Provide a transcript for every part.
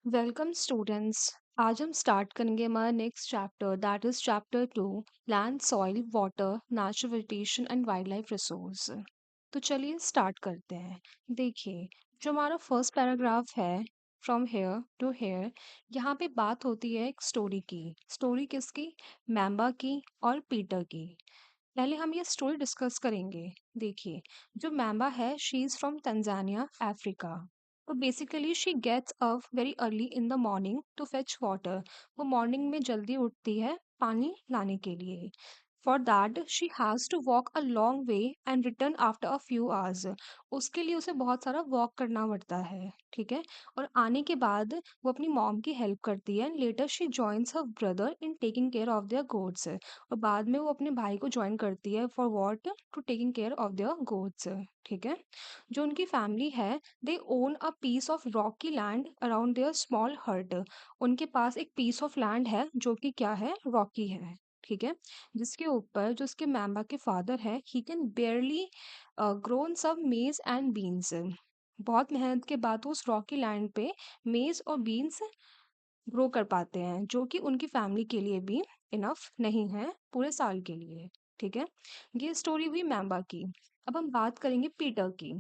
Welcome students. आज हम start करेंगे हमारा next chapter that is chapter 2, land soil water natural vegetation and wild life resource. तो चलिए स्टार्ट करते हैं। देखिए, जो हमारा फर्स्ट पैराग्राफ है, फ्रॉम हेयर टू हेयर, यहाँ पे बात होती है एक स्टोरी की। स्टोरी किसकी? मैम्बा की और पीटर की। पहले हम ये स्टोरी डिस्कस करेंगे। देखिए, जो मैम्बा है she is from Tanzania, Africa. तो basically she gets up very early in the morning to fetch water. वो मॉर्निंग में जल्दी उठती है पानी लाने के लिए। For that she has to walk a long way and return after a few hours. उसके लिए उसे बहुत सारा वॉक करना पड़ता है, ठीक है। और आने के बाद वो अपनी मॉम की हेल्प करती है। Later she joins her brother in taking care of their goats. और बाद में वो अपने भाई को ज्वाइन करती है for what? To taking care of their goats, ठीक है। जो उनकी फैमिली है, they own a piece of rocky land around their small hut. उनके पास एक पीस ऑफ लैंड है जो कि क्या है? रॉकी है, ठीक है। जिसके ऊपर जो उसके मैम्बा के फादर है, ही कैन बेयरली ग्रोन सम मेज एंड बीन्स। बहुत मेहनत के बाद वो उस रॉकी लैंड पे मेज और बीन्स ग्रो कर पाते हैं, जो कि उनकी फैमिली के लिए भी इनफ नहीं है पूरे साल के लिए, ठीक है। ये स्टोरी हुई मैम्बा की। अब हम बात करेंगे पीटर की।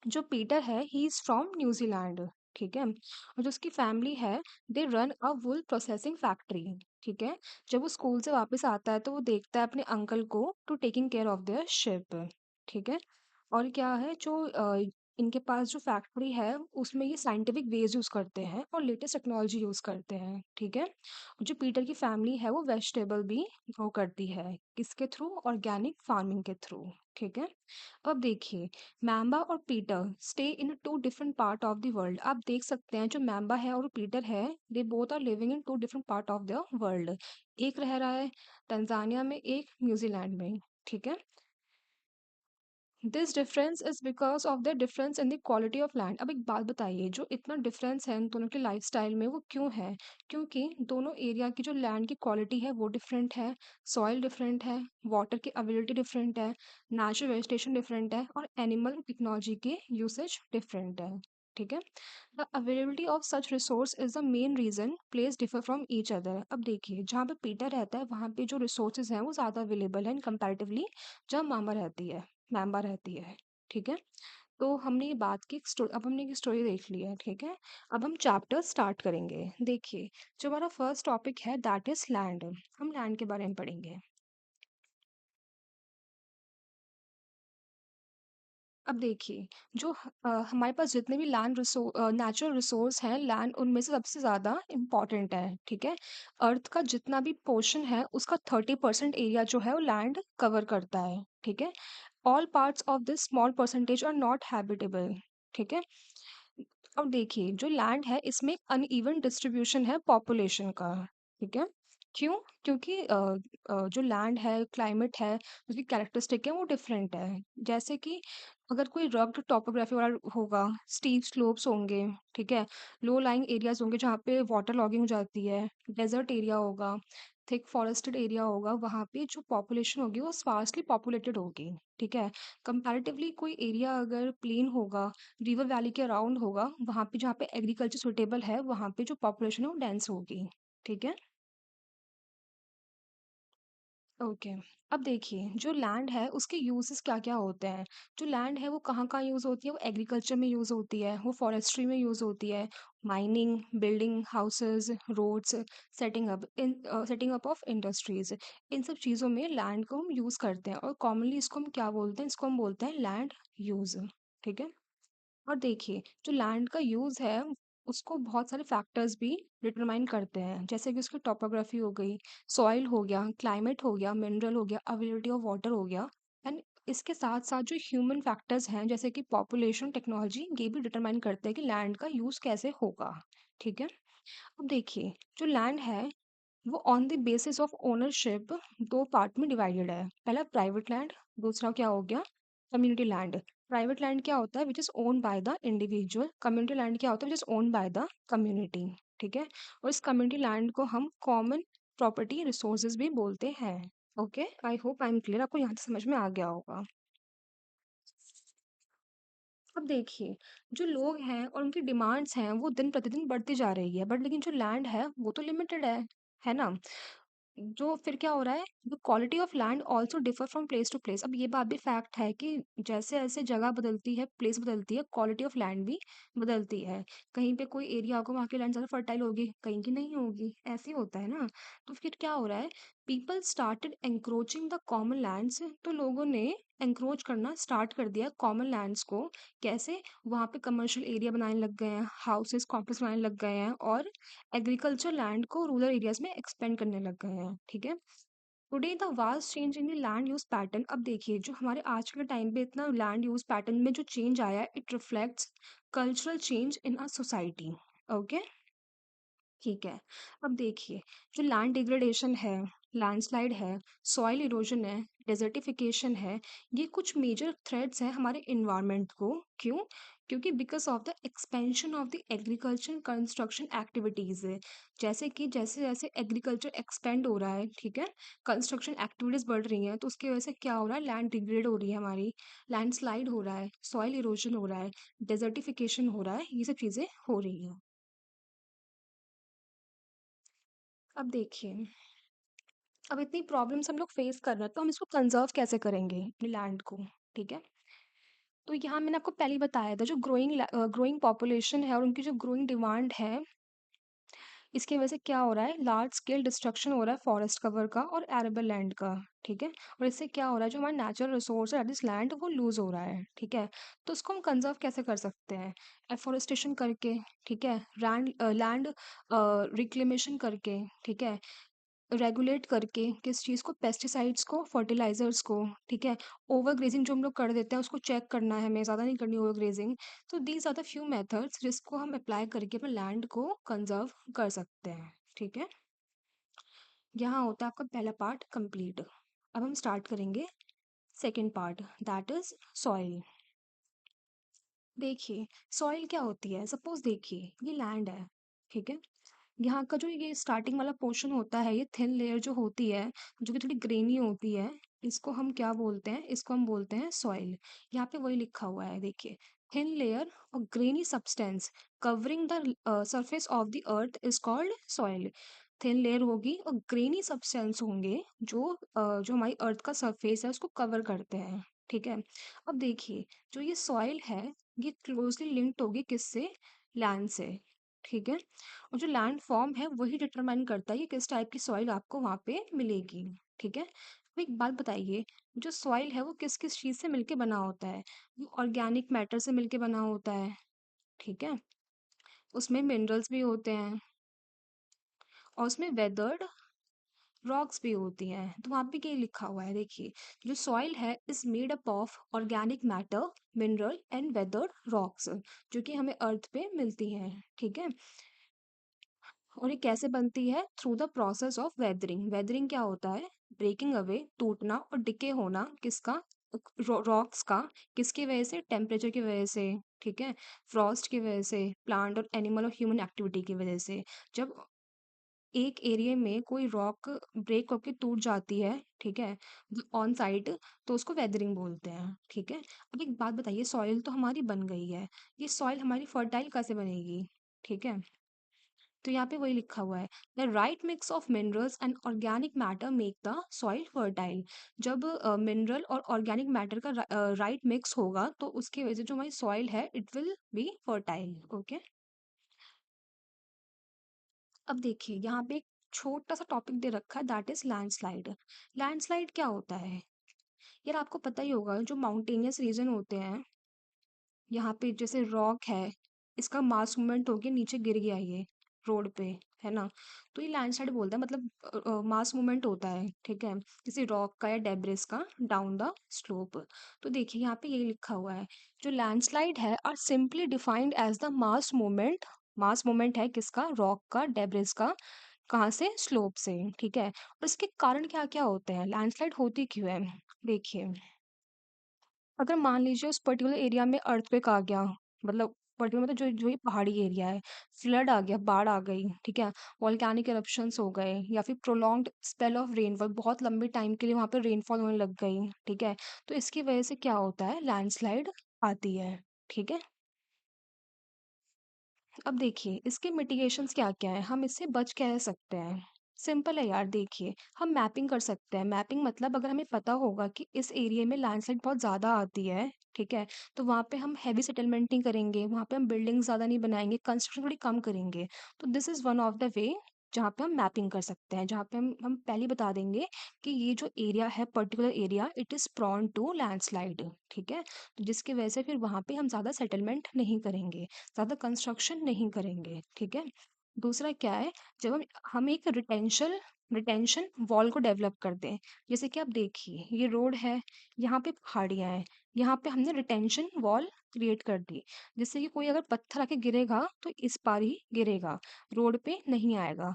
जो पीटर है ही इज फ्रॉम न्यूजीलैंड, ठीक है। और जो उसकी फैमिली है, they run a wool processing factory, ठीक है। जब वो स्कूल से वापस आता है तो वो देखता है अपने अंकल को to taking care of their sheep, ठीक है। और क्या है जो इनके पास जो फैक्ट्री है उसमें ये साइंटिफिक वेज यूज़ करते हैं और लेटेस्ट टेक्नोलॉजी यूज़ करते हैं, ठीक है। जो पीटर की फैमिली है वो वेजिटेबल भी ग्रो करती है, किसके थ्रू? ऑर्गेनिक फार्मिंग के थ्रू, ठीक है। अब देखिए, मैम्बा और Peter stay in two different part of the world. आप देख सकते हैं जो मैम्बा है और पीटर है, they both are living in two different part of the world. एक रह रहा है तंजानिया में, एक न्यूजीलैंड में, ठीक है। This difference is because of the difference in the quality of land. अब एक बात बताइए, जो इतना डिफरेंस है इन दोनों के लाइफस्टाइल में वो क्यों है? क्योंकि दोनों एरिया की जो लैंड की क्वालिटी है वो डिफरेंट है, सॉइल डिफरेंट है, वाटर की अवेलेबिलिटी डिफरेंट है, नेचुरल वेजिटेशन डिफरेंट है और एनिमल टेक्नोलॉजी के यूसेज डिफरेंट है, ठीक है। The availability of such resource is the main reason place differ from each other. अब देखिए, जहाँ पे पीटर रहता है वहाँ पे जो रिसोर्सेज हैं वो ज़्यादा अवेलेबल है कंपैरेटिवली जहाँ मामा रहती है, मैम्बा रहती है, ठीक है। तो हमने ये बात की स्टोरी, अब हमने ये स्टोरी देख ली है, ठीक है। अब हम चैप्टर स्टार्ट करेंगे। देखिए, जो हमारा फर्स्ट टॉपिक है दैट इज लैंड। हम लैंड के बारे में पढ़ेंगे। अब देखिए, जो हमारे पास जितने भी लैंड नेचुरल रिसोर्स हैं, लैंड उनमें से सबसे ज़्यादा इम्पॉर्टेंट है, ठीक है। अर्थ का जितना भी पोर्शन है उसका 30% एरिया जो है वो लैंड कवर करता है, ठीक है। All parts of this small percentage are not habitable, ठीक है। अब देखिए, जो लैंड है इसमें अनइवन डिस्ट्रीब्यूशन है पॉपुलेशन का, ठीक है। क्यों? क्योंकि जो लैंड है, क्लाइमेट है, उसकी कैरेक्टरिस्टिक है वो डिफरेंट है। जैसे कि अगर कोई रग्ड टोपोग्राफी वाला होगा, स्टीप स्लोप्स होंगे, ठीक है। लो लाइंग एरियाज होंगे जहाँ पे वाटर लॉगिंग हो जाती है, डेजर्ट एरिया होगा, थिक फॉरेस्टेड एरिया होगा, वहाँ पे जो पॉपुलेशन होगी वो स्पार्सली पॉपुलेटेड होगी, ठीक है। कंपैरेटिवली कोई एरिया अगर प्लेन होगा, रिवर वैली के अराउंड होगा, वहाँ पे जहाँ पे एग्रीकल्चर सुटेबल है वहाँ पे जो पॉपुलेशन है वो डेंस होगी, ठीक है। ओके। अब देखिए, जो लैंड है उसके यूजेस क्या क्या होते हैं। जो लैंड है वो कहाँ कहाँ यूज़ होती है? वो एग्रीकल्चर में यूज़ होती है, वो फॉरेस्ट्री में यूज़ होती है, mining, building houses, roads, setting up of industries. इन सब चीज़ों में लैंड को हम यूज़ करते हैं और कॉमनली इसको हम क्या बोलते हैं? इसको हम बोलते हैं लैंड यूज़, ठीक है। और देखिए, जो लैंड का यूज़ है उसको बहुत सारे फैक्टर्स भी डिटरमाइन करते हैं, जैसे कि उसकी टोपोग्राफी हो गई, सॉइल हो गया, क्लाइमेट हो गया, मिनरल हो गया, अवेलेबिलिटी ऑफ वाटर हो गया। एंड इसके साथ साथ जो ह्यूमन फैक्टर्स हैं जैसे कि पॉपुलेशन, टेक्नोलॉजी, ये भी डिटरमाइन करते हैं कि लैंड का यूज़ कैसे होगा, ठीक है। अब देखिए, जो लैंड है वो on the basis of ownership दो पार्ट में डिवाइडेड है। पहला प्राइवेट लैंड, दूसरा क्या हो गया? Community land. प्राइवेट लैंड क्या होता है? Which is owned by the individual. Community land क्या होता है? Which is owned by the community, ठीक है। और इस कम्युनिटी लैंड को हम कॉमन प्रॉपर्टी रिसोर्सेज भी बोलते हैं। Okay, I hope I am clear, आपको यहाँ से समझ में आ गया होगा। अब देखिए, जो लोग हैं और उनकी डिमांड्स हैं, वो दिन प्रतिदिन बढ़ती जा रही है, बट लेकिन जो लैंड है, वो तो लिमिटेड है ना? जो फिर क्या हो रहा है, the quality of land also differ from place to place. अब ये बात भी फैक्ट है कि जैसे-जैसे जगह बदलती है, प्लेस बदलती है, क्वालिटी ऑफ लैंड भी बदलती है। कहीं पे कोई एरिया होगा, वहाँ की लैंड ज़्यादा फर्टाइल होगी, कहीं की नहीं होगी, ऐसे ही होता है ना? तो फिर क्या हो रहा है, people started encroaching the common lands, तो लोगों ने एन्क्रोच करना स्टार्ट कर दिया कॉमन लैंड्स को। कैसे? वहाँ पे कमर्शियल एरिया बनाने लग गए हैं, हाउसेस, कॉम्प्लेक्स बनाने लग गए हैं और एग्रीकल्चर लैंड को रूरल एरियाज में एक्सपेंड करने लग गए हैं, ठीक है? Today the vast change in the land use pattern. अब देखिए, जो हमारे आज के टाइम पे इतना लैंड यूज पैटर्न में जो चेंज आया है, it reflects cultural change in a society. Okay, ठीक है। अब देखिए, जो लैंड डिग्रेडेशन है, लैंडस्लाइड है, सॉइल इरोजन है, डेजर्टिफिकेशन है, ये कुछ मेजर थ्रेट्स हैं हमारे इन्वायरमेंट को। क्यों? क्योंकि because of the expansion of the agriculture construction activities है। जैसे कि जैसे-जैसे एग्रीकल्चर एक्सपेंड हो रहा है, ठीक है? कंस्ट्रक्शन एक्टिविटीज बढ़ रही हैं, तो उसकी वजह से क्या हो रहा है, लैंड डिग्रेड हो रही है हमारी, लैंडस्लाइड हो रहा है, सॉइल इरोजन हो रहा है, डेजर्टिफिकेशन हो रहा है, ये सब चीज़ें हो रही हैं। अब देखिए, अब इतनी प्रॉब्लम्स हम लोग फेस कर रहे हैं, तो हम इसको कंज़र्व कैसे करेंगे अपनी लैंड को, ठीक है? तो यहाँ मैंने आपको पहले ही बताया था, जो ग्रोइंग पॉपुलेशन है और उनकी जो ग्रोइंग डिमांड है, इसकी वजह से क्या हो रहा है, लार्ज स्केल डिस्ट्रक्शन हो रहा है फॉरेस्ट कवर का और एरेबल लैंड का, ठीक है? और इससे क्या हो रहा है, जो हमारा नेचुरल रिसोर्स है, दिस लैंड, वो लूज़ हो रहा है, ठीक है? तो उसको हम कंज़र्व कैसे कर सकते हैं? एफॉरेस्टेशन करके, ठीक है? लैंड रिक्लेमेशन करके, ठीक है? रेगुलेट करके, किस चीज़ को, पेस्टिसाइड्स को, फर्टिलाइजर्स को, ठीक है? ओवर ग्रेजिंग जो हम लोग कर देते हैं, उसको चेक करना है हमें, ज़्यादा नहीं करनी ओवर ग्रेजिंग। तो these are the few methods जिसको हम अप्लाई करके अपने लैंड को कंजर्व कर सकते हैं, ठीक है? यहाँ होता है आपका पहला पार्ट कंप्लीट। अब हम स्टार्ट करेंगे second part, that is soil. देखिए, सॉइल क्या होती है, सपोज देखिए ये लैंड है, ठीक है? यहाँ का जो ये स्टार्टिंग वाला पोर्शन होता है, ये थिन लेयर जो होती है, जो कि थोड़ी ग्रेनी होती है, इसको हम क्या बोलते हैं, इसको हम बोलते हैं सॉइल। यहाँ पे वही लिखा हुआ है, देखिए, थिन लेयर और granny substance covering the surface of the earth is called soil. Thin layer होगी और ग्रेनी सब्सटेंस होंगे जो जो हमारी अर्थ का सरफेस है उसको कवर करते हैं, ठीक है? अब देखिए, जो ये सॉइल है, ये क्लोजली लिंक्ड होगी किससे, लैंड से, ठीक है? और जो लैंड फॉर्म है वही डिटरमाइन करता है कि किस टाइप की सॉइल आपको वहाँ पे मिलेगी, ठीक है? अब एक बात बताइए, जो सॉइल है वो किस किस चीज़ से मिलके बना होता है? वो ऑर्गेनिक मैटर से मिलके बना होता है, ठीक है? उसमें मिनरल्स भी होते हैं और उसमें वेदर्ड रॉक्स भी होती हैं। तो वहाँ पे क्या लिखा हुआ है, देखिए, जो सॉइल है is made up of organic matter, mineral and weathered rocks, जो कि हमें अर्थ पे मिलती हैं, ठीक है? और ये कैसे बनती है, through the process of weathering. Weathering क्या होता है, ब्रेकिंग अवे, टूटना और डिके होना किसका, रॉक्स का, किसकी वजह से, टेम्परेचर की वजह से, ठीक है? फ्रॉस्ट की वजह से, प्लांट और एनिमल और ह्यूमन एक्टिविटी की वजह से। जब एक एरिया में कोई रॉक ब्रेक होके टूट जाती है, ठीक है, ऑन साइट, तो उसको वेदरिंग बोलते हैं, ठीक है? अब एक बात बताइए, सॉइल तो हमारी बन गई है, ये सॉइल हमारी फर्टाइल कैसे बनेगी, ठीक है? तो यहाँ पे वही लिखा हुआ है, the right mix of minerals and organic matter make the soil fertile. जब मिनरल और ऑर्गेनिक मैटर का राइट मिक्स होगा, तो उसकी वजह से जो हमारी सॉइल है, it will be fertile, okay? अब देखिए, यहाँ पे एक छोटा सा टॉपिक दे रखा है, दैट इज लैंडस्लाइड। लैंडस्लाइड क्या होता है, यार आपको पता ही होगा, जो माउंटेनियस रीजन होते हैं, यहाँ पे जैसे रॉक है, इसका मास मूवमेंट होके नीचे गिर गया ये रोड पे, है ना? तो ये लैंडस्लाइड बोलता है, मतलब मास मूवमेंट होता है, ठीक है, किसी रॉक का या डेब्रिस का डाउन द स्लोप। तो देखिए, यहाँ पे ये लिखा हुआ है, जो लैंडस्लाइड है are simply defined as the mass movement. Mass movement है किसका, रॉक का, डेब्रिस का, कहाँ से, स्लोप से, ठीक है? और इसके कारण क्या क्या होते हैं, लैंडस्लाइड होती क्यों है, देखिए, अगर मान लीजिए उस पर्टिकुलर एरिया में अर्थक्वेक आ गया, मतलब पर्टिकुलर मतलब जो जो ये पहाड़ी एरिया है, फ्लड आ गया, बाढ़ आ गई, ठीक है, वॉल्केनिक इरप्शंस हो गए, या फिर प्रोलॉन्ग्ड स्पेल ऑफ रेनफॉल, बहुत लंबे टाइम के लिए वहां पर रेनफॉल होने लग गई, ठीक है, तो इसकी वजह से क्या होता है, लैंडस्लाइड आती है, ठीक है? अब देखिए इसके मिटिगेशंस क्या-क्या हैं, हम इससे बच कैसे सकते हैं? सिंपल है यार देखिए, हम मैपिंग कर सकते हैं। मैपिंग मतलब अगर हमें पता होगा कि इस एरिया में लैंडस्लाइड बहुत ज़्यादा आती है, ठीक है? तो वहाँ पे हम हेवी सेटलमेंट नहीं करेंगे, वहाँ पे हम बिल्डिंग ज़्यादा नहीं बनाएँगे, कंस्ट्रक्शन थोड़ी कम करेंगे। तो this is one of the way जहाँ पे हम मैपिंग कर सकते हैं, जहाँ पे हम पहले ही बता देंगे कि ये जो एरिया है, particular area it is prone to landslide, ठीक है? तो जिसकी वजह से फिर वहाँ पे हम ज़्यादा सेटलमेंट नहीं करेंगे। ज़्यादा कंस्ट्रक्शन नहीं करेंगे, ठीक है? दूसरा क्या है, जब हम एक रिटेंशन वॉल को डेवलप करते हैं, जैसे कि आप देखिए ये रोड है, यहाँ पे पहाड़ियाँ हैं, यहाँ पे हमने रिटेंशन वॉल क्रिएट कर दी, जिससे कि कोई अगर पत्थर आके गिरेगा तो इस पार ही गिरेगा, रोड पे नहीं आएगा,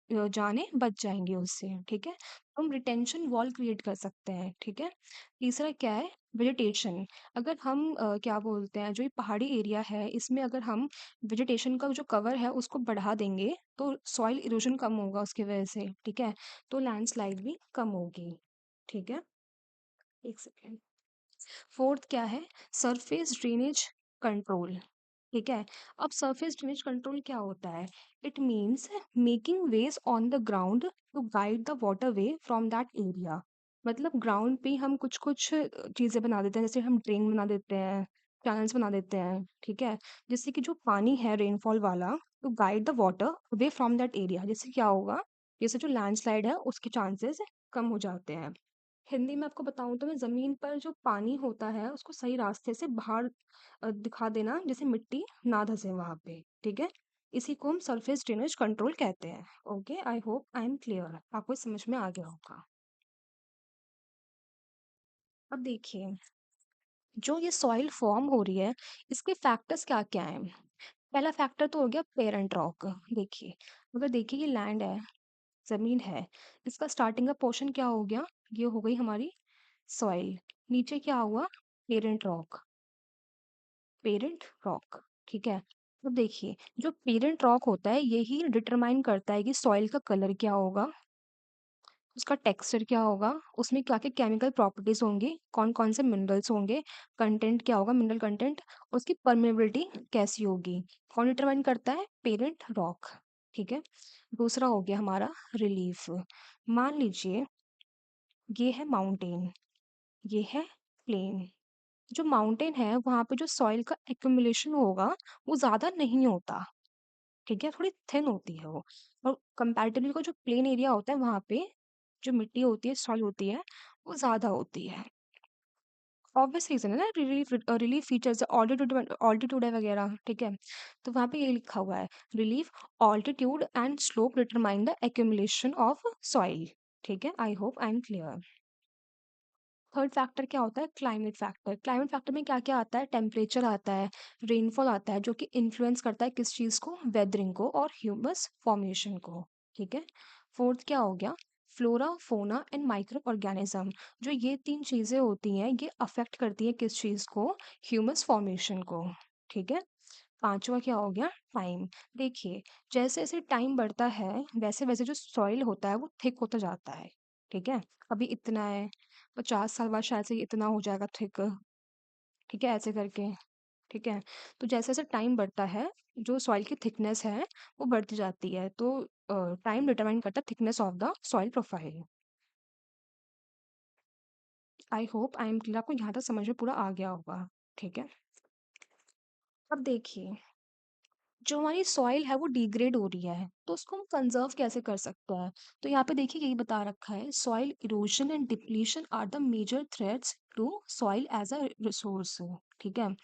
जाने बच जाएंगे उससे, ठीक है? तो हम रिटेंशन वॉल क्रिएट कर सकते हैं, ठीक है? तीसरा क्या है, वेजिटेशन। अगर हम क्या बोलते हैं, जो ये पहाड़ी एरिया है इसमें अगर हम वेजिटेशन का जो कवर है उसको बढ़ा देंगे तो सॉइल इरोजन कम होगा उसकी वजह से, ठीक है? तो लैंडस्लाइड भी कम होगी, ठीक है? एक सेकेंड। फोर्थ क्या है, सरफेस ड्रेनेज कंट्रोल, ठीक है? अब सरफेस ड्रेनेज कंट्रोल क्या होता है? It means making wedge on the ground to guide the water way from that area. मतलब ग्राउंड पे हम कुछ कुछ चीजें बना देते हैं, जैसे हम ड्रेन बना देते हैं, चैनल्स बना देते हैं, ठीक है? जिससे कि जो पानी है रेनफॉल वाला, to guide the water away from that area, जिससे क्या होगा, जैसे जो लैंडस्लाइड है उसके चांसेस कम हो जाते हैं। हिंदी में आपको बताऊँ तो मैं ज़मीन पर जो पानी होता है उसको सही रास्ते से बाहर दिखा देना, जैसे मिट्टी ना धंसे वहाँ पे, ठीक है? इसी को हम सरफेस ड्रेनेज कंट्रोल कहते हैं। Okay, I hope I am clear, आपको समझ में आ गया होगा। अब देखिए जो ये सॉइल फॉर्म हो रही है, इसके फैक्टर्स क्या-क्या हैं? पहला फैक्टर तो हो गया पेरेंट रॉक। देखिए, अगर देखिए ये लैंड है, ज़मीन है, इसका स्टार्टिंग का पोर्शन क्या हो गया? ये हो गई हमारी सॉइल। नीचे क्या हुआ? पेरेंट रॉक, ठीक है? अब देखिए, जो पेरेंट रॉक होता है यही डिटरमाइन करता है कि सॉइल का कलर क्या होगा, उसका टेक्सचर क्या होगा, उसमें क्या-क्या केमिकल प्रॉपर्टीज़ होंगी, कौन-कौन से मिनरल्स होंगे, कंटेंट क्या होगा, मिनरल कंटेंट, उसकी परमेबिलिटी कैसी होगी। कौन डिटरमाइन करता है? पेरेंट रॉक, ठीक है? दूसरा हो गया हमारा रिलीफ। मान लीजिए ये है माउंटेन, ये है प्लेन। जो माउंटेन है वहाँ पे जो सॉइल का एक्युमुलेशन होगा वो ज़्यादा नहीं होता, ठीक है? थोड़ी थिन होती है वो, और कंपैरेटिवली को जो प्लेन एरिया होता है वहाँ पे जो मिट्टी होती है, सॉइल होती है, वो ज़्यादा होती है। ऑब्वियस रीज़न है ना, रिलीफ फीचर्स ऑल्टीट्यूड है वगैरह, ठीक है? तो वहाँ पे ये लिखा हुआ है, relief, altitude and slope determine the accumulation of soil, ठीक है? I hope I am clear. Third factor क्या होता है? Climate factor. क्लाइमेट फैक्टर में क्या-क्या आता है? टेम्परेचर आता है, रेनफॉल आता है, जो कि इन्फ्लुएंस करता है किस चीज़ को? वेदरिंग को और ह्यूमस फॉर्मेशन को, ठीक है? फोर्थ क्या हो गया? Flora, fauna and microorganism. जो ये 3 चीज़ें होती हैं, ये अफ़ेक्ट करती हैं किस चीज़ को? ह्यूमस फॉर्मेशन को, ठीक है? पाँचवाँ क्या हो गया? टाइम। देखिए, जैसे-जैसे टाइम बढ़ता है, वैसे-वैसे जो सॉइल होता है, वो थिक होता जाता है, ठीक है? अभी इतना है, 50 साल बाद शायद से ये इतना हो जाएगा थिक, ठीक है? ऐसे करके, ठीक है? तो जैसे-जैसे टाइम बढ़ता है, जो सॉइल की थिकनेस है, वो बढ़ती जाती है। तो टाइम डिटरमाइन करता है thickness of the soil profile. I hope I am clear, आपको यहाँ तक समझ में पूरा आ गया होगा, ठीक है? अब देखिए जो हमारी सॉइल है वो डिग्रेड हो रही है, तो उसको हम कंजर्व कैसे कर सकते हैं? तो यहाँ पे देखिए यही बता रखा है, soil erosion and depletion are the major threats to soil as a resource, ठीक है?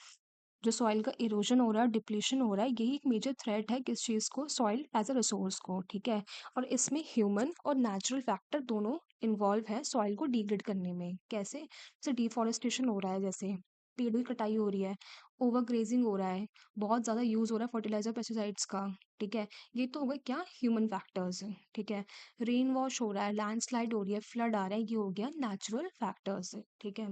जो सॉइल का इरोजन हो रहा है, डिप्लीशन हो रहा है, यही एक मेजर थ्रेट है किस चीज़ को? सॉइल एज अ रिसोर्स को, ठीक है? और इसमें ह्यूमन और नेचुरल फैक्टर दोनों इन्वॉल्व है सॉइल को डिग्रेड करने में। कैसे? जैसे डिफॉरेस्टेशन हो रहा है, जैसे पेड़ों की कटाई हो रही है, ओवर ग्रेजिंग हो रहा है, बहुत ज़्यादा यूज़ हो रहा है फर्टिलाइजर पेस्टिसाइड्स का, ठीक है? ये तो हो गए क्या? ह्यूमन फैक्टर्स, ठीक है? रेन वॉश हो रहा है, लैंडस्लाइड हो रही है, फ्लड आ रहा है, ये हो गया नेचुरल फैक्टर्स, ठीक है?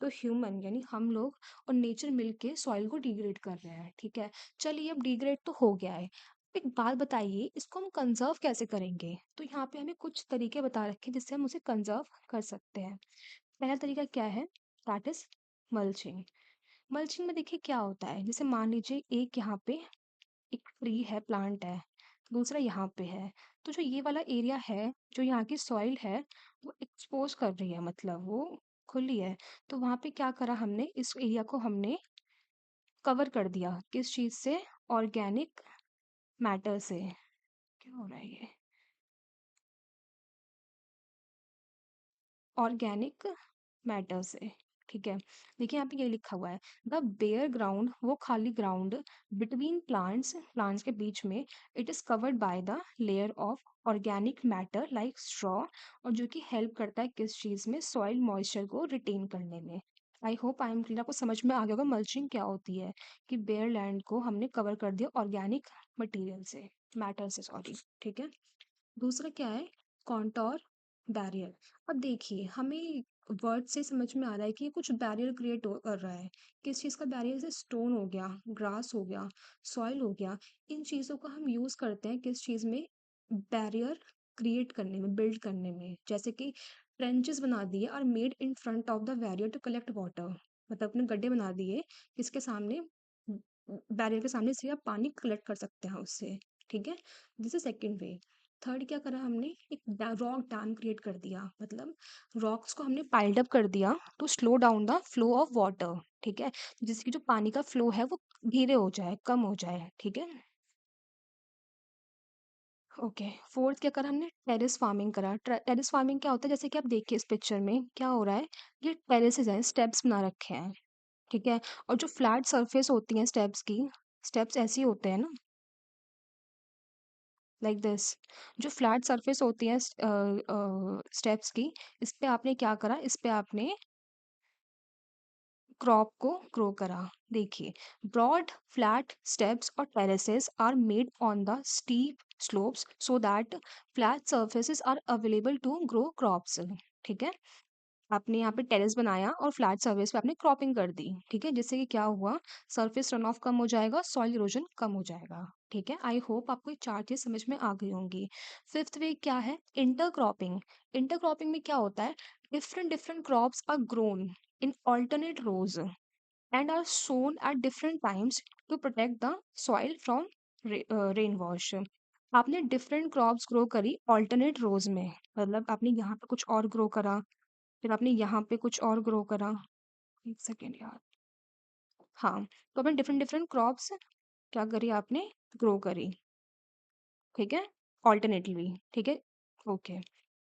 तो ह्यूमन यानी हम लोग और नेचर मिलके सॉइल को डिग्रेड कर रहे हैं, ठीक है? चलिए अब डिग्रेड तो हो गया है। एक बात बताइए, इसको हम कंज़र्व कैसे करेंगे? तो यहाँ पे हमें कुछ तरीके बता रखे हैं जिससे हम उसे कंज़र्व कर सकते हैं। पहला तरीका क्या है? That is mulching. मल्चिंग में देखिए क्या होता है, जैसे मान लीजिए एक यहाँ पे एक ट्री है, प्लांट है, दूसरा यहाँ पे है। तो जो ये वाला एरिया है, जो यहाँ की सॉइल है, वो एक्सपोज़ कर रही है, मतलब वो खुली है। तो वहाँ पे क्या करा हमने, इस एरिया को हमने कवर कर दिया, किस चीज़ से? ऑर्गेनिक मैटर से। क्या हो रहा है ये? ऑर्गेनिक मैटर से, ठीक है। देखिए यहाँ पे ये लिखा हुआ है, द बेयर ग्राउंड, वो खाली ग्राउंड बिटवीन प्लांट्स, प्लांट्स के बीच में, it is covered by the layer of organic matter like straw, और जो कि हेल्प करता है किस चीज़ में? सॉइल मॉइस्चर को रिटेन करने में। I hope I am clear, आपको समझ में आ गया होगा मल्चिंग क्या होती है, कि बेयर लैंड को हमने कवर कर दिया ऑर्गेनिक मटेरियल से, मैटर से, सॉरी, ठीक है। दूसरा क्या है? Contour barrier. अब देखिए हमें वर्ड से समझ में आ रहा है कि ये कुछ बैरियर क्रिएट कर रहा है। किस चीज़ का बैरियर? जैसे स्टोन हो गया, ग्रास हो गया, सॉइल हो गया। इन चीज़ों को हम यूज़ करते हैं किस चीज़ में? बैरियर क्रिएट करने में, बिल्ड करने में। जैसे कि ट्रेंचेस बना दिए are made in front of the barrier to collect water, मतलब अपने गड्ढे बना दिए किसके सामने? बैरियर के सामने से आप पानी कलेक्ट कर सकते हैं उससे, ठीक है। This is second way. Third क्या करा हमने? एक रॉक डैम क्रिएट कर दिया, मतलब रॉक्स को हमने पाइल्ड अप कर दिया to slow down the flow of water, ठीक है, जिसकी जो पानी का फ्लो है वो धीरे हो जाए, कम हो जाए, ठीक है। ओके। फोर्थ क्या करा हमने? टेरेस फार्मिंग करा। टेरेस फार्मिंग क्या होता है? जैसे कि आप देखिए इस पिक्चर में क्या हो रहा है, ये टेरेसेस हैं, स्टेप्स बना रखे हैं, ठीक है। और जो फ्लैट सरफेस होती हैं स्टेप्स की, स्टेप्स ऐसी होते हैं ना, लाइक दिस। जो फ्लैट सरफेस होती है स्टेप्स की, इस पे आपने क्या करा? इस पे आपने क्रॉप को ग्रो करा। देखिए, ब्रॉड फ्लैट स्टेप्स और terraces are made on the steep slopes so that flat surfaces are available to grow crops, ठीक है। आपने यहाँ पे टेरेस बनाया और फ्लैट सर्फेस पे आपने क्रॉपिंग कर दी, ठीक है, जिससे कि क्या हुआ? सरफेस रन ऑफ कम हो जाएगा, सॉइल इरोजन कम हो जाएगा, ठीक है। आई होप आपको ये चार चीज समझ में आ गई होंगी। फिफ्थ वे क्या है? इंटरक्रॉपिंग। इंटरक्रॉपिंग में क्या होता है? Different different crops are grown in alternate rows and are sown at different times to protect the soil from rain wash. आपने डिफरेंट क्रॉप्स ग्रो करी ऑल्टरनेट रोज में, मतलब आपने यहाँ पे कुछ और ग्रो करा, फिर आपने यहाँ पे कुछ और ग्रो करा। एक सेकेंड यार। हाँ, तो आपने डिफरेंट डिफरेंट क्रॉप्स क्या करी? आपने ग्रो करी, ठीक है, ऑल्टरनेटली, ठीक है। ओके।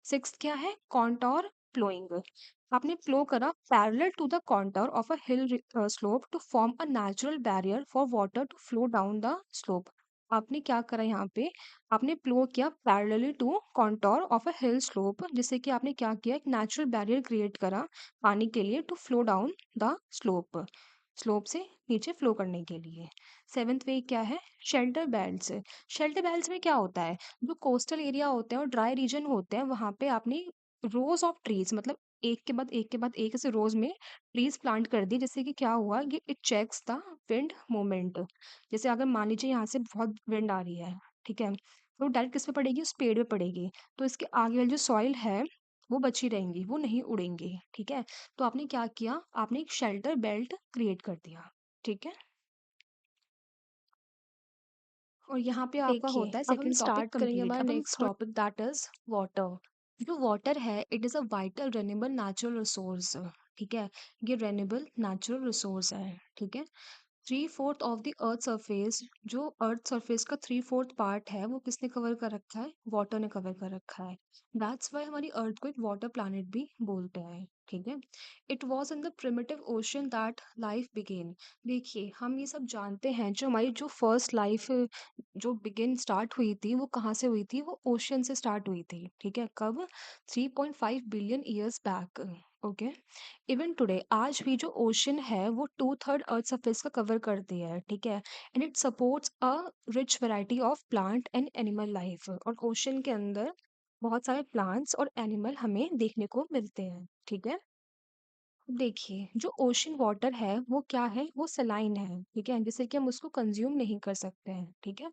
सिक्स्थ क्या है? Contour ploughing. आपने प्लो करा parallel to the contour of a hill slope to form a natural barrier for water to flow down the slope. आपने क्या करा यहाँ पे? आपने प्लो किया parallelly to contour of a hill slope, जिससे कि आपने क्या किया? एक नेचुरल बैरियर क्रिएट करा पानी के लिए, to flow down the slope, slope से नीचे फ्लो करने के लिए। सेवेंथ वे क्या है? Shelter belts. शेल्टर बेल्ट्स में क्या होता है? जो कोस्टल एरिया होते हैं और ड्राई रीजन होते हैं, वहां पे आपने रोज ऑफ ट्रीज, मतलब एक के बाद एक के बाद एक ऐसे रोज में ट्रीज प्लांट कर दिए, जिससे कि क्या हुआ? ये it checks the wind movement. जैसे अगर मान लीजिए यहाँ से बहुत विंड आ रही है, ठीक है, तो डायरेक्ट किस पे पड़ेगी? उस पेड़ पे पड़ेगी, तो इसके आगे वाली जो सॉइल है वो बची रहेंगी, वो नहीं उड़ेंगी, ठीक है। तो आपने क्या किया? आपने एक शेल्टर बेल्ट क्रिएट कर दिया, ठीक है। और यहाँ पे आपका देखिए, होता है अब हम सेकंड टॉपिक स्टार्ट करेंगे कंप्लीट। हमारा अब हम next third. Topic that is water. जो वाटर है, it is a vital renewable natural resource, ठीक है। ये रेन्यूएबल नेचुरल रिसोर्स है, ठीक है। Three fourth of the earth surface, जो अर्थ सरफेस का थ्री फोर्थ पार्ट है, वो किसने कवर कर रखा है? वाटर ने कवर कर रखा है। दैट्स वाई हमारी अर्थ को एक वाटर प्लैनेट भी बोलते हैं, ठीक है। It was in the primitive ocean that life began. देखिए हम ये सब जानते हैं, जो हमारी जो फर्स्ट लाइफ जो बिगिन स्टार्ट हुई थी, वो कहाँ से हुई थी? वो ओशन से स्टार्ट हुई थी, ठीक है। कब? 3.5 billion years back, okay. Even today, आज भी जो ओशन है वो टू थर्ड अर्थ सरफेस का कवर करती है, ठीक है। And it supports a rich variety of plant and animal life. और ओशन के अंदर बहुत सारे प्लांट्स और एनिमल हमें देखने को मिलते हैं, ठीक है। देखिए जो ओशन वाटर है वो क्या है? वो सलाइन है, ठीक है, जिससे कि हम उसको कंज्यूम नहीं कर सकते हैं, ठीक है।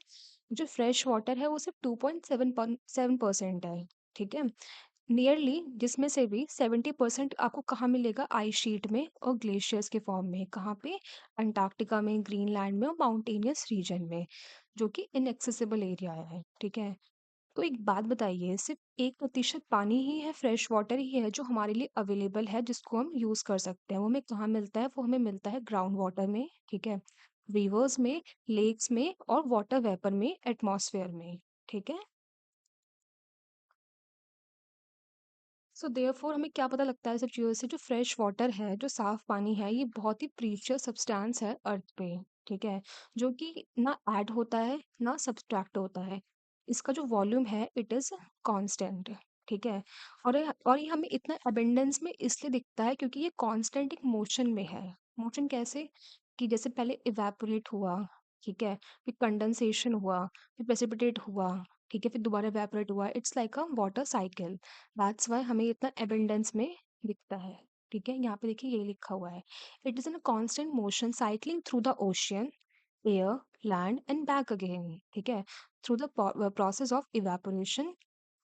जो फ्रेश वाटर है वो सिर्फ 2.7% है, ठीक है। नियरली, जिसमें से भी 70% आपको कहाँ मिलेगा? आइस शीट में और ग्लेशियर्स के फॉर्म में। कहाँ पे? अंटार्कटिका में, ग्रीनलैंड में और माउंटेनियस रीजन में, जो कि इनएक्सेसिबल एरिया है, ठीक है? तो एक बात बताइए, सिर्फ 1% पानी ही है, फ्रेश वाटर ही है जो हमारे लिए अवेलेबल है, जिसको हम यूज कर सकते हैं। वो हमें कहाँ मिलता है? वो हमें मिलता है ग्राउंड वाटर में, ठीक है, रिवर्स में, लेक्स में और वाटर वेपर में, एटमॉस्फेयर में, ठीक है। सो देयरफॉर हमें क्या पता लगता है सब चीज़ों से? जो फ्रेश वाटर है, जो साफ पानी है, ये बहुत ही प्रीशियस सब्सटेंस है अर्थ पे, ठीक है, जो कि ना ऐड होता है ना सब्सट्रैक्ट होता है। इसका जो वॉल्यूम है इट इज कांस्टेंट, ठीक है। और ये हमें इतना अबेंडेंस में इसलिए दिखता है क्योंकि ये कांस्टेंट एक मोशन में है। मोशन कैसे? कि जैसे पहले इवेपोरेट हुआ, ठीक है, फिर कंडेंसेशन हुआ, फिर प्रेसिपिटेट हुआ, ठीक है, फिर दोबारा इवेपोरेट हुआ। It's like a water cycle. That's why हमें इतना एबंडेंस में दिखता है, ठीक है। यहाँ पे देखिए यही लिखा हुआ है, it is in a constant motion cycling through the ocean, air, land and back again, ठीक है, through the process of evaporation,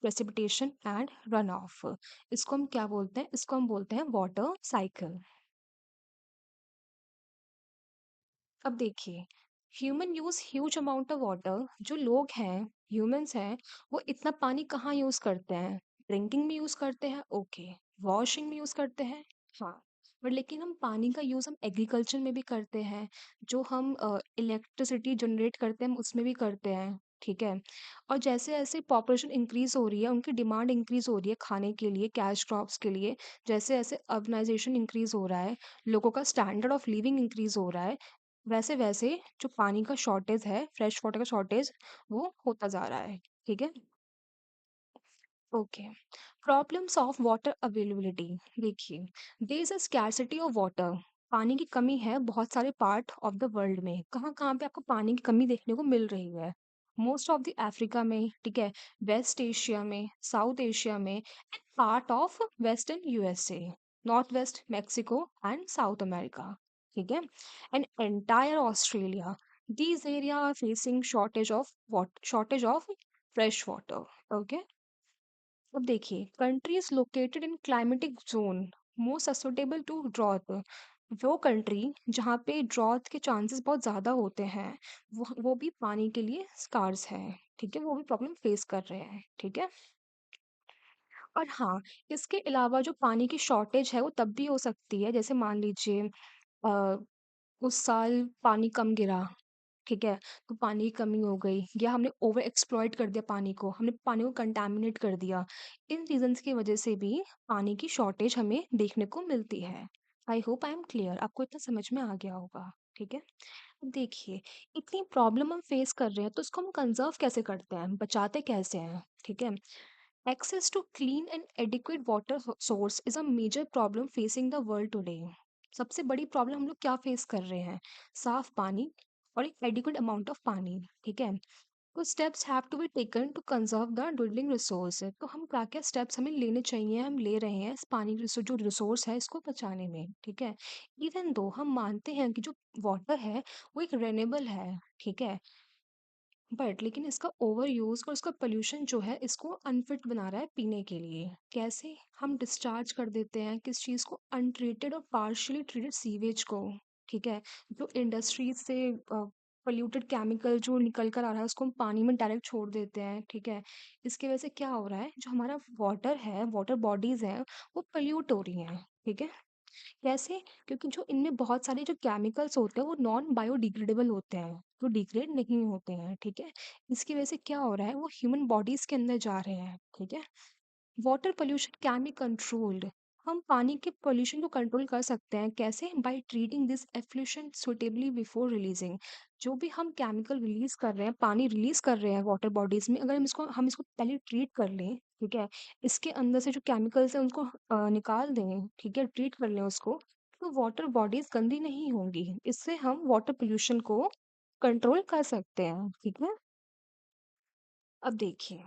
precipitation and run of. इसको हम क्या बोलते हैं? इसको हम बोलते हैं वाटर साइकिल। अब देखिए, human use huge amount of water. जो लोग हैं, ह्यूमंस हैं, वो इतना पानी कहाँ यूज करते हैं? ड्रिंकिंग में यूज करते हैं, ओके। वॉशिंग में यूज करते हैं, हाँ। बट लेकिन हम पानी का यूज हम एग्रीकल्चर में भी करते हैं, जो हम इलेक्ट्रिसिटी जनरेट करते हैं हम उसमें भी करते हैं, ठीक है। और जैसे जैसे पॉपुलेशन इंक्रीज हो रही है, उनकी डिमांड इंक्रीज हो रही है खाने के लिए, कैश क्रॉप्स के लिए, जैसे जैसे अर्बनाइजेशन इंक्रीज हो रहा है, लोगों का स्टैंडर्ड ऑफ लिविंग इंक्रीज हो रहा है, वैसे वैसे जो पानी का शॉर्टेज है, फ्रेश वाटर का शॉर्टेज, वो होता जा रहा है, ठीक है। Okay, problems of water availability. देखिए, there is a scarcity of water. पानी की कमी है बहुत सारे पार्ट ऑफ द वर्ल्ड में। कहाँ कहाँ पे आपको पानी की कमी देखने को मिल रही है? मोस्ट ऑफ द अफ्रीका में, ठीक है, वेस्ट एशिया में, साउथ एशिया में, and part of western USA, north west Mexico and South America, ठीक है, and entire Australia. These area are facing shortage of fresh water, okay. अब देखिए, countries located in climatic zone most susceptible to drought. वो country जहाँ पे drought के chances बहुत ज़्यादा होते हैं, वो भी पानी के लिए स्कार्स है, ठीक है, वो भी प्रॉब्लम फेस कर रहे हैं, ठीक है। और हाँ, इसके अलावा जो पानी की शॉर्टेज है वो तब भी हो सकती है, जैसे मान लीजिए उस साल पानी कम गिरा, ठीक है, तो पानी की कमी हो गई, या हमने ओवर एक्सप्लॉइट कर दिया पानी को, हमने पानी को कंटामिनेट कर दिया। इन रीजंस की वजह से भी पानी की शॉर्टेज हमें देखने को मिलती है। I hope I am clear, आपको इतना समझ में आ गया होगा, ठीक है। अब देखिए, इतनी प्रॉब्लम हम फेस कर रहे हैं तो इसको हम कंजर्व कैसे करते हैं, बचाते कैसे हैं, ठीक है। Access to clean and adequate water source is a major problem facing the world today. सबसे बड़ी प्रॉब्लम हम लोग क्या फेस कर रहे हैं? साफ पानी और एक एडिक्वेट अमाउंट ऑफ पानी, ठीक है। तो steps have to be taken to conserve the dwindling resource. तो हम क्या क्या स्टेप्स हमें लेने चाहिए, हम ले रहे हैं इस पानी जो रिसोर्स है इसको बचाने में, ठीक है। इवन दो हम मानते हैं कि जो वाटर है वो एक रेनेबल है, ठीक है, बट लेकिन इसका ओवर यूज और इसका पोल्यूशन जो है इसको अनफिट बना रहा है पीने के लिए। कैसे? हम डिस्चार्ज कर देते हैं किस चीज़ को? अनट्रीटेड और पार्शियली ट्रीटेड सीवेज को, ठीक है, जो इंडस्ट्रीज से पोल्यूटेड केमिकल जो निकल कर आ रहा है उसको हम पानी में डायरेक्ट छोड़ देते हैं, ठीक है। इसकी वजह से क्या हो रहा है, जो हमारा वाटर है, वाटर बॉडीज हैं, वो पोल्यूट हो रही हैं, ठीक है। कैसे? क्योंकि जो इनमें बहुत सारे जो केमिकल्स होते हैं वो नॉन बायोडिग्रेडेबल होते हैं, वो डिग्रेड नहीं होते हैं, ठीक है। इसकी वजह से क्या हो रहा है, वो ह्यूमन बॉडीज के अंदर जा रहे हैं, ठीक है। Water pollution can be controlled. हम पानी के पोल्यूशन को कंट्रोल कर सकते हैं कैसे? By treating this effluent suitably before releasing. जो भी हम केमिकल रिलीज कर रहे हैं, पानी रिलीज कर रहे हैं वाटर बॉडीज में, अगर हम इसको पहले ट्रीट कर लें, ठीक है, इसके अंदर से जो केमिकल्स हैं उनको निकाल दें, ठीक है, ट्रीट कर लें उसको, तो वाटर बॉडीज गंदी नहीं होंगी। इससे हम वाटर पोल्यूशन को कंट्रोल कर सकते हैं, ठीक है। अब देखिए,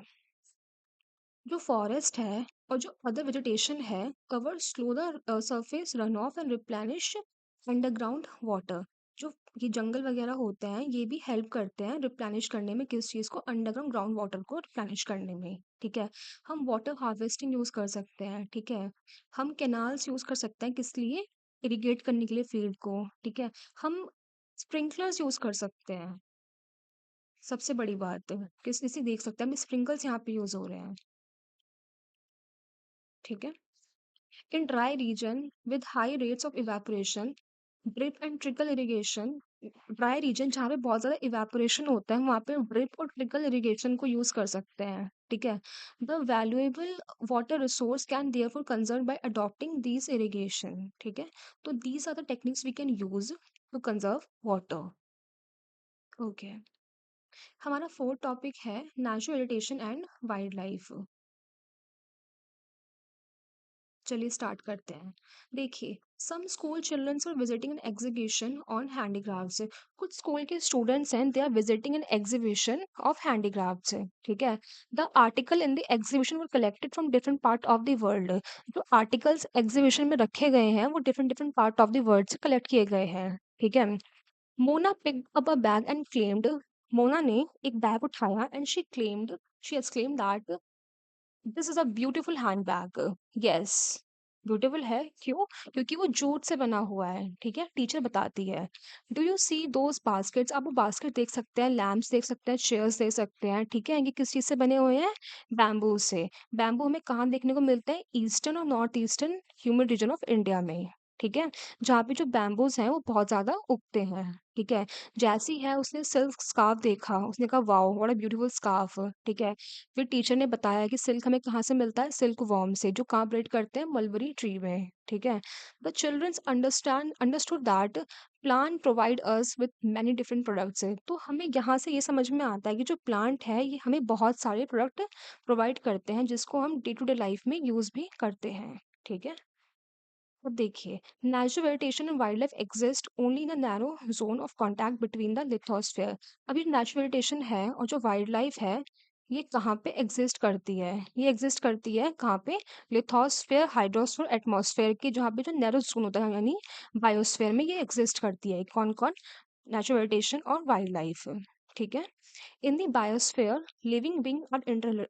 जो फॉरेस्ट है और जो अदर वेजिटेशन है cover slow the surface run of and replenish underground water. जो ये जंगल वगैरह होते हैं ये भी हेल्प करते हैं रिप्लेनिश करने में, किस चीज़ को, अंडरग्राउंड ग्राउंड वाटर को रिप्लेनिश करने में। ठीक है, हम वाटर हार्वेस्टिंग यूज़ कर सकते हैं। ठीक है, हम कैनाल्स यूज़ कर सकते हैं, किस लिए, इरिगेट करने के लिए फील्ड को। ठीक है, हम स्प्रिंकलर्स यूज़ कर सकते हैं। सबसे बड़ी बात किस इसे देख सकते हैं, हम स्प्रिंकल्स यहाँ पे यूज़ हो रहे हैं। ठीक है, in dry region with high rates of evaporation, drip and trickle irrigation, dry region जहाँ पे बहुत ज़्यादा इवेपोरेशन होता है वहाँ पे ड्रिप और ट्रिकल इरिगेशन को यूज़ कर सकते हैं। ठीक है, the valuable water resource can therefore conserve by adopting these irrigation. ठीक है, तो these are the techniques we can use to conserve water. Okay, हमारा फोर्थ टॉपिक है natural vegetation and wildlife. चलिए स्टार्ट करते हैं। देखिए, some school childrens are visiting an exhibition on handicrafts. कुछ स्कूल के स्टूडेंट्स हैं, they are visiting an exhibition of handicrafts. ठीक है, the article in the exhibition were collected from different part of the world. जो articles exhibition में रखे गए हैं वो different different part of the world से कलेक्ट किए गए हैं। ठीक है, Mona pick up a bag and claimed, Mona ने एक बैग उठाया and she exclaimed that this is a beautiful hand bag. Yes, beautiful है, क्यों, क्योंकि वो जूट से बना हुआ है। ठीक है, टीचर बताती है। Do you see those baskets, आप वो बास्केट देख सकते हैं, लैम्प्स देख सकते हैं, चेयर्स देख सकते हैं। ठीक है, ये किस चीज से बने हुए हैं, बैम्बू से। बैम्बू हमें कहाँ देखने को मिलता है, ईस्टर्न और north eastern humid region of India में। ठीक है, जहाँ पे जो बैम्बूज हैं वो बहुत ज्यादा उगते हैं। ठीक है, जैसी है उसने सिल्क स्कार्फ देखा, उसने कहा wow what a beautiful scarf. ठीक है, फिर टीचर ने बताया कि सिल्क हमें कहाँ से मिलता है, सिल्क वॉर्म से, जो कहाँ ब्रीड करते हैं, मलबरी ट्री में। ठीक है, the childrens understood that plant provide us with many different products. तो हमें यहाँ से ये समझ में आता है कि जो प्लांट है ये हमें बहुत सारे प्रोडक्ट प्रोवाइड करते हैं, जिसको हम डे टू डे लाइफ में यूज भी करते हैं। ठीक है, अब देखिए, natural vegetation and wild life exist only in a narrow zone of contact between the lithosphere. अभी नेचुरल वेजिटेशन है और जो वाइल्ड लाइफ है ये कहाँ पे एग्जिस्ट करती है, ये एग्जिस्ट करती है कहाँ पे, लिथोस्फेयर, हाइड्रोस्फेयर, एटमॉस्फेयर के जहाँ पे जो नैरो जोन होता है, यानी बायोस्फेयर में ये एग्जिस्ट करती है। कौन कौन, नेचुरल वेजिटेशन और वाइल्ड लाइफ। ठीक है, इन दी बायोस्फेयर लिविंग बींग और इंटर,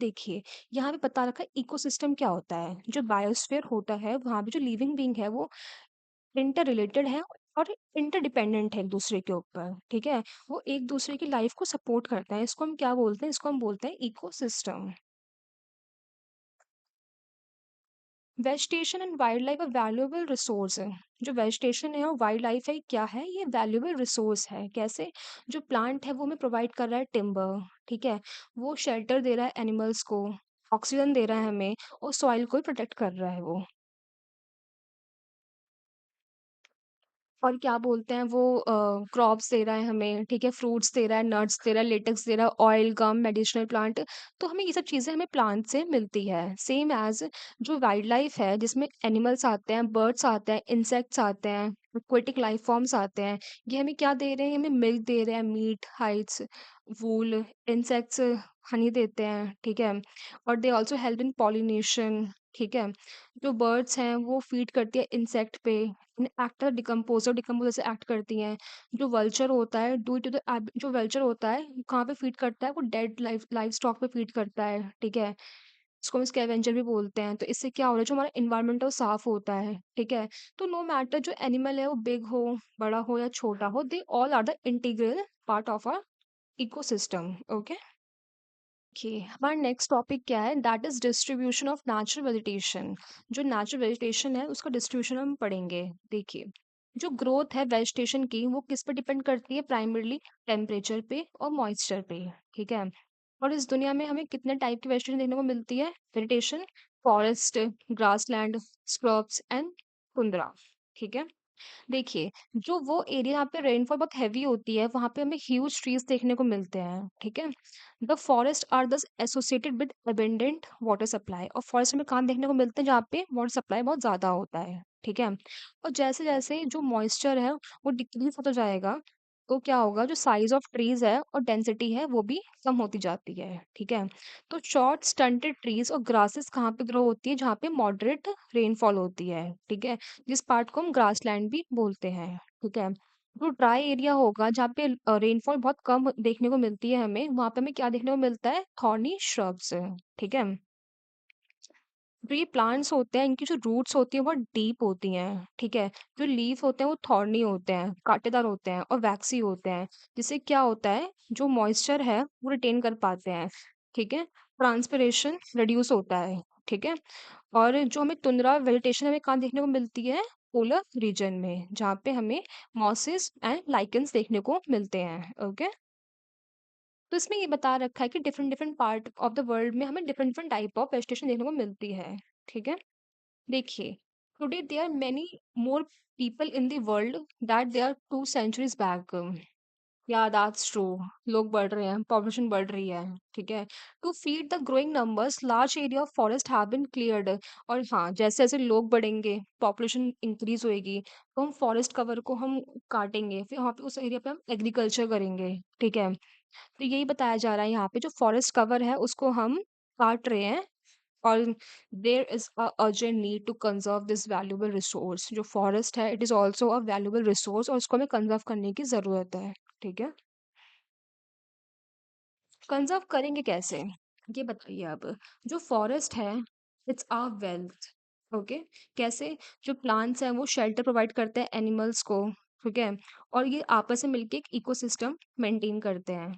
देखिए यहाँ पे पता रखा इकोसिस्टम क्या होता है। जो बायोस्फेयर होता है वहाँ पे जो लिविंग बींग है वो इंटर रिलेटेड है और इंटरडिपेंडेंट है एक दूसरे के ऊपर। ठीक है, वो एक दूसरे की लाइफ को सपोर्ट करता है, इसको हम क्या बोलते हैं, इसको हम बोलते हैं ecosystem. Vegetation and wild life a valuable resource है। जो वेजिटेशन है और वाइल्ड लाइफ है क्या है, ये वैल्यूएबल रिसोर्स है। कैसे, जो प्लांट है वो हमें प्रोवाइड कर रहा है टिम्बर। ठीक है, वो शेल्टर दे रहा है एनिमल्स को, ऑक्सीजन दे रहा है हमें, और सॉइल को भी प्रोटेक्ट कर रहा है वो। और क्या बोलते हैं वो, क्रॉप्स दे रहा है हमें। ठीक है, फ्रूट्स दे रहा है, नट्स दे रहा है, लेटेक्स दे रहा है, ऑयल, गम, मेडिसिनल प्लांट। तो हमें ये सब चीज़ें हमें प्लांट से मिलती है। सेम एज जो वाइल्ड लाइफ है जिसमें एनिमल्स आते हैं, बर्ड्स आते हैं, इंसेक्ट्स आते हैं, एक्वेटिक लाइफ फॉर्म्स आते हैं, ये हमें क्या दे रहे हैं, हमें मिल्क दे रहे हैं, मीट, हाइड्स, वूल, इंसेक्ट्स हनी देते हैं। ठीक है, और they also help in pollination. ठीक है, जो बर्ड्स हैं वो फीड करती है इंसेक्ट पे, एक्टर डिकम्पोजर, डिकम्पोजर से एक्ट करती हैं। जो वल्चर होता है, डू टू द, जो वल्चर होता है वो कहाँ पे फीड करता है, वो डेड लाइफ लाइफ स्टॉक पे फीड करता है। ठीक है, इसको हम स्कैवेंजर भी बोलते हैं। तो इससे क्या हो रहा है, जो हमारा इन्वायरमेंट है वो साफ होता है। ठीक है, तो नो मैटर जो एनिमल है वो बिग हो, बड़ा हो या छोटा हो, they all are the integral part of our ecosystem. Okay, हमारा नेक्स्ट टॉपिक क्या है, that is distribution of natural vegetation. जो नेचुरल वेजिटेशन है उसका डिस्ट्रीब्यूशन हम पढ़ेंगे। देखिए, जो ग्रोथ है वेजिटेशन की वो किस पे डिपेंड करती है, प्राइमरली टेम्परेचर पे और मॉइस्चर पे। ठीक है, और इस दुनिया में हमें कितने टाइप की वेजिटेशन देखने को मिलती है, vegetation, forest, grassland, scrubs and tundra. ठीक है, देखिए, जो वो एरिया यहाँ पे रेनफॉल बहुत हैवी होती है वहाँ पे हमें ह्यूज ट्रीज देखने को मिलते हैं। ठीक है, the forest are thus associated with abundant water supply, और फॉरेस्ट में कहाँ देखने को मिलते हैं, जहाँ पे वाटर सप्लाई बहुत ज्यादा होता है। ठीक है, और जैसे जैसे जो मॉइस्चर है वो डिक्रीज होता जाएगा, तो क्या होगा, जो साइज ऑफ ट्रीज है और डेंसिटी है वो भी कम होती जाती है। ठीक है, तो शॉर्ट स्टंटेड ट्रीज और ग्रासेस कहाँ पे ग्रो होती है, जहाँ पे मॉडरेट रेनफॉल होती है। ठीक है, जिस पार्ट को हम ग्रासलैंड भी बोलते हैं। ठीक है, जो ड्राई एरिया होगा जहाँ पे रेनफॉल बहुत कम देखने को मिलती है हमें, वहाँ पे हमें क्या देखने को मिलता है? थॉर्नी श्रब्स, ठीक है? जो ये प्लांट्स होते हैं, इनकी जो रूट्स होती हैं बहुत डीप होती हैं, ठीक है? जो लीफ होते हैं वो थॉर्नी होते हैं, कांटेदार होते हैं और वैक्सी होते हैं, जिससे क्या होता है, जो मॉइस्चर है वो रिटेन कर पाते हैं, ठीक है? ट्रांसपिरेशन रिड्यूस होता है, ठीक है? और जो हमें तुंद्रा वेजिटेशन हमें कहाँ देखने को मिलती है? पोलर रीजन में, जहाँ पे हमें मॉसेस एंड लाइकेंस देखने को मिलते हैं, ओके? तो इसमें ये बता रखा है कि different different part of the world में हमें different different type of vegetation देखने को मिलती है, ठीक है? देखिए, today there are many more people in the world that they are 2 centuries back. Yeah that's true. लोग बढ़ रहे हैं, पॉपुलेशन बढ़ रही है, ठीक है? To feed the growing numbers large area of forest have been cleared. और हाँ, जैसे जैसे लोग बढ़ेंगे, पॉपुलेशन इंक्रीज होएगी, तो हम फॉरेस्ट कवर को हम काटेंगे, फिर वहाँ पे उस एरिया पे हम एग्रीकल्चर करेंगे, ठीक है? तो यही बताया जा रहा है यहाँ पे, जो फॉरेस्ट कवर है उसको हम काट रहे हैं। और there is a urgent need to conserve this valuable resource. जो फॉरेस्ट है, it is also a valuable resource, और उसको हमें कंजर्व करने की जरूरत है, ठीक है? कंजर्व करेंगे कैसे, ये बताइए आप। जो फॉरेस्ट है, इट्स आवर वेल्थ, ओके? कैसे? जो प्लांट्स हैं वो शेल्टर प्रोवाइड करते हैं एनिमल्स को, ठीक है? और ये आपस में मिलके एक इकोसिस्टम मेंटेन करते हैं।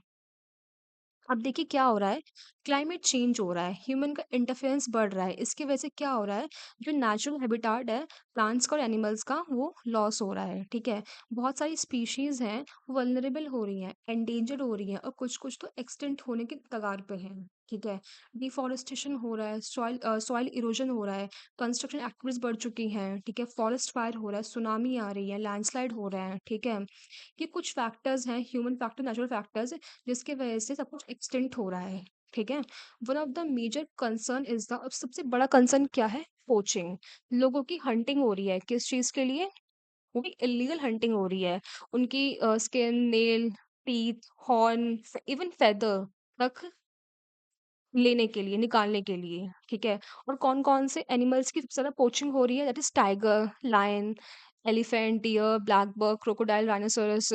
अब देखिए क्या हो रहा है, क्लाइमेट चेंज हो रहा है, ह्यूमन का इंटरफेरेंस बढ़ रहा है, इसकी वजह से क्या हो रहा है, जो नेचुरल हैबिटाट है प्लांट्स का और एनिमल्स का, वो लॉस हो रहा है, ठीक है? बहुत सारी स्पीशीज हैं, वल्नरेबल हो रही हैं, एंडेंजर्ड हो रही हैं, और कुछ कुछ तो एक्सटेंट होने के कगार पे हैं, ठीक है? डिफॉरेस्टेशन हो रहा है, सॉइल इरोजन हो रहा है, कंस्ट्रक्शन एक्टिविटीज बढ़ चुकी हैं, ठीक है? फॉरेस्ट फायर हो रहा है, सुनामी आ रही है, लैंडस्लाइड हो रहे हैं, ठीक है? ये कुछ फैक्टर्स हैं, ह्यूमन फैक्टर, नेचुरल फैक्टर्स, जिसकी वजह से सब कुछ एक्सटेंट हो रहा है, ठीक है? One of the major concern is the, अब सबसे बड़ा कंसर्न क्या है? पोचिंग। लोगों की हंटिंग हो रही है, किस चीज के लिए? वो भी इलीगल हंटिंग हो रही है। उनकी skin, nail, teeth, horn, even feather तक लेने के लिए, निकालने के लिए, ठीक है? और कौन-कौन से एनिमल्स की सबसे ज़्यादा पोचिंग हो रही है? That is tiger, lion, elephant, deer, black buck, crocodile, rhinoceros,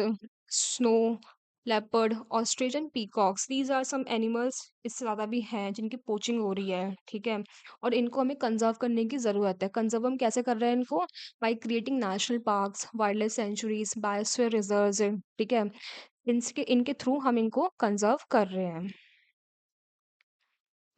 snow leopard, ostrich and peacocks. These are some animals, इससे ज़्यादा भी हैं जिनकी पोचिंग हो रही है, ठीक है? और इनको हमें कंज़र्व करने की ज़रूरत है। कंज़र्व हम कैसे कर रहे हैं इनको? By creating national parks, wild life centuries, biosphere reserves, ठीक है? इनके इनके थ्रू हम इनको कंज़र्व कर रहे हैं।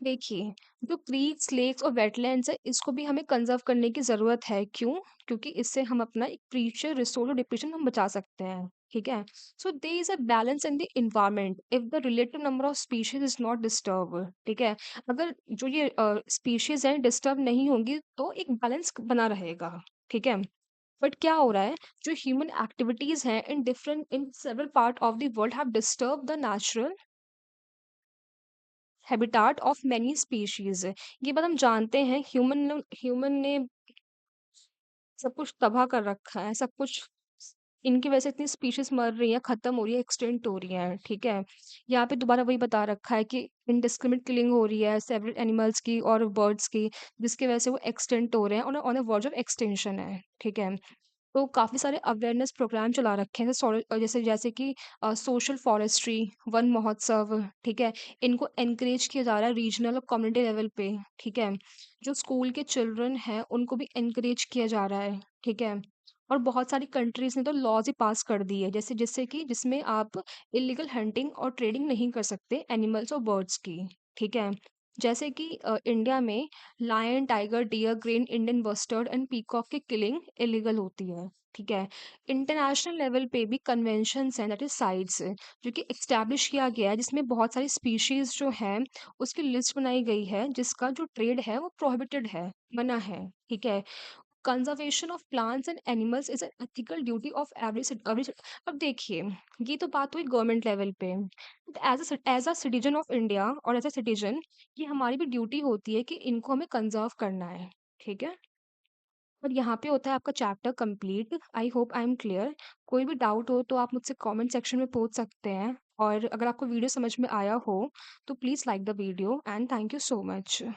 देखिए, जो क्रीक्स, लेक्स और वेटलैंड्स है, इसको भी हमें कंज़र्व करने की ज़रूरत है। क्यों? क्योंकि इससे हम अपना एक प्रीशियस रिसोर्स और डिप्लेशन हम बचा सकते हैं, ठीक है? So there is a balance in the environment if the relative number of species is not disturb, ठीक है? अगर जो ये स्पीशीज हैं डिस्टर्ब नहीं होंगी, तो एक बैलेंस बना रहेगा, ठीक है? बट क्या हो रहा है, जो ह्यूमन एक्टिविटीज़ हैं in several part of the world have disturb the natural habitat of many species. ये बात हम जानते हैं, ह्यूमन ने सब कुछ तबाह कर रखा है, सब कुछ। इनकी वजह से इतनी स्पीशीज मर रही हैं, खत्म हो रही है, एक्सटिंक्ट हो रही हैं, ठीक है? यहाँ पे दोबारा वही बता रखा है कि इनडिस्क्रिमिनेट किलिंग हो रही है सेवरल एनिमल्स की और बर्ड्स की, जिसकी वजह से वो एक्सटेंट हो रहे हैं और on a verge of extension है, ठीक है? तो काफ़ी सारे अवेयरनेस प्रोग्राम चला रखे हैं, जैसे जैसे कि सोशल फॉरेस्ट्री, वन महोत्सव, ठीक है? इनको एनकरेज किया जा रहा है रीजनल और कम्युनिटी लेवल पे, ठीक है? जो स्कूल के चिल्ड्रन हैं उनको भी एनकरेज किया जा रहा है, ठीक है? और बहुत सारी कंट्रीज ने तो लॉज ही पास कर दी है, जैसे जिससे कि जिसमें आप इलीगल हंटिंग और ट्रेडिंग नहीं कर सकते एनिमल्स और बर्ड्स की, ठीक है? जैसे कि इंडिया में lion, tiger, deer, great Indian bustard and peacock की किलिंग इलीगल होती है, ठीक है? इंटरनेशनल लेवल पे भी कन्वेंशंस हैं, दैट इज साइट्स, जो कि एस्टैब्लिश किया गया है, जिसमें बहुत सारी स्पीशीज जो हैं उसकी लिस्ट बनाई गई है, जिसका जो ट्रेड है वो प्रोहिबिटेड है, मना है, ठीक है? Conservation of plants and animals is an ethical duty of every. अब देखिए, ये तो बात हुई गवर्नमेंट लेवल पे। As a citizen of India और एज अ सिटीजन, ये हमारी भी ड्यूटी होती है कि इनको हमें कंजर्व करना है, ठीक है? और यहाँ पे होता है आपका chapter complete. I hope I am clear. कोई भी डाउट हो तो आप मुझसे कमेंट सेक्शन में पूछ सकते हैं, और अगर आपको वीडियो समझ में आया हो तो please like the video, and thank you so much.